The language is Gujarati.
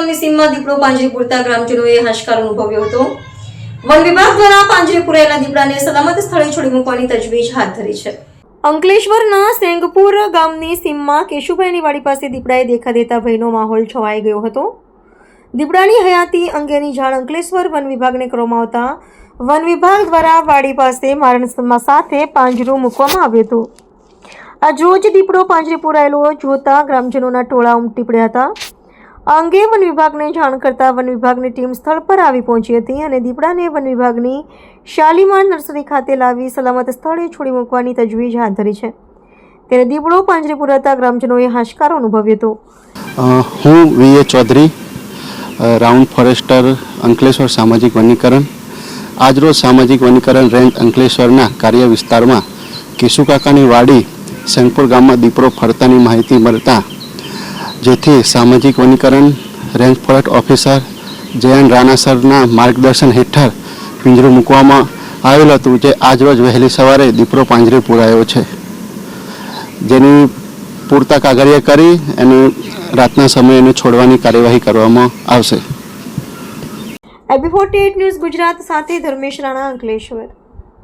ગામની સીમમાં દીપડો પાંજરે પૂરતા ગ્રામજનોએ હાશકાર અનુભવ્યો હતો। વન વિભાગ દ્વારા પાંજરે પૂરાયેલા દીપડાને સલામત સ્થળે છોડી મૂકવાની તજવીજ હાથ ધરી છે। અંકલેશ્વરના સેંગપુર ગામની સીમમાં કેશુભાઈની વાડી પાસે દીપડાએ દેખા દેતા ભયનો માહોલ છવાઈ ગયો હતો। દીપડાની હયાતી અંગેની જાણ અંકલેશ્વર વન વિભાગને કરવામાં આવતા વન વિભાગ દ્વારા વાડી પાસે મારણ સાથે પાંજરું મૂકવામાં આવ્યું હતું। આજ રોજ દીપડો પાંજરે પૂરાયેલો જોતા ગ્રામજનોના ટોળા ઉમટી પડ્યા હતા। આ અંગે વન વિભાગને જાણ કરતા વન વિભાગની ટીમ સ્થળ પર આવી પહોંચી હતી અને દીપડાને વન વિભાગની શાલીમાર નર્સરી ખાતે લાવી સલામત સ્થળે છોડી મૂકવાની તજવીજ હાથ ધરી છે। ત્યારે દીપડો પાંજરે પૂરાતા ગ્રામજનોએ હાશકારો અનુભવ્યો હતો। હું વીએ ચૌધરી, રાઉન્ડ ફોરેસ્ટર, અંકલેશ્વર સામાજિક વનીકરણ। આજરોજ સામાજિક વનીકરણ રેન્જ અંકલેશ્વરના કાર્ય વિસ્તારમાં કેશુકાકાની વાડી સેંગપુર ગામમાં દીપડો ફરતાની માહિતી મળતા જેથી સામાજિક વનીકરણ range forest officer Jayan Rana સરના માર્ગદર્શન હેઠળ પિંજરું મૂકવામાં આવેલું હતું, જે આજરોજ વહેલી સવારે દીપડો પાંજરે પૂરાયો છે, જેની પૂરતા કાગળિયા કરી અને રાતના સમયે એને છોડવાની કાર્યવાહી કરવામાં આવશે। AB48 ન્યૂઝ ગુજરાત સાથે ધર્મેશ રાણા, અંકલેશ્વર।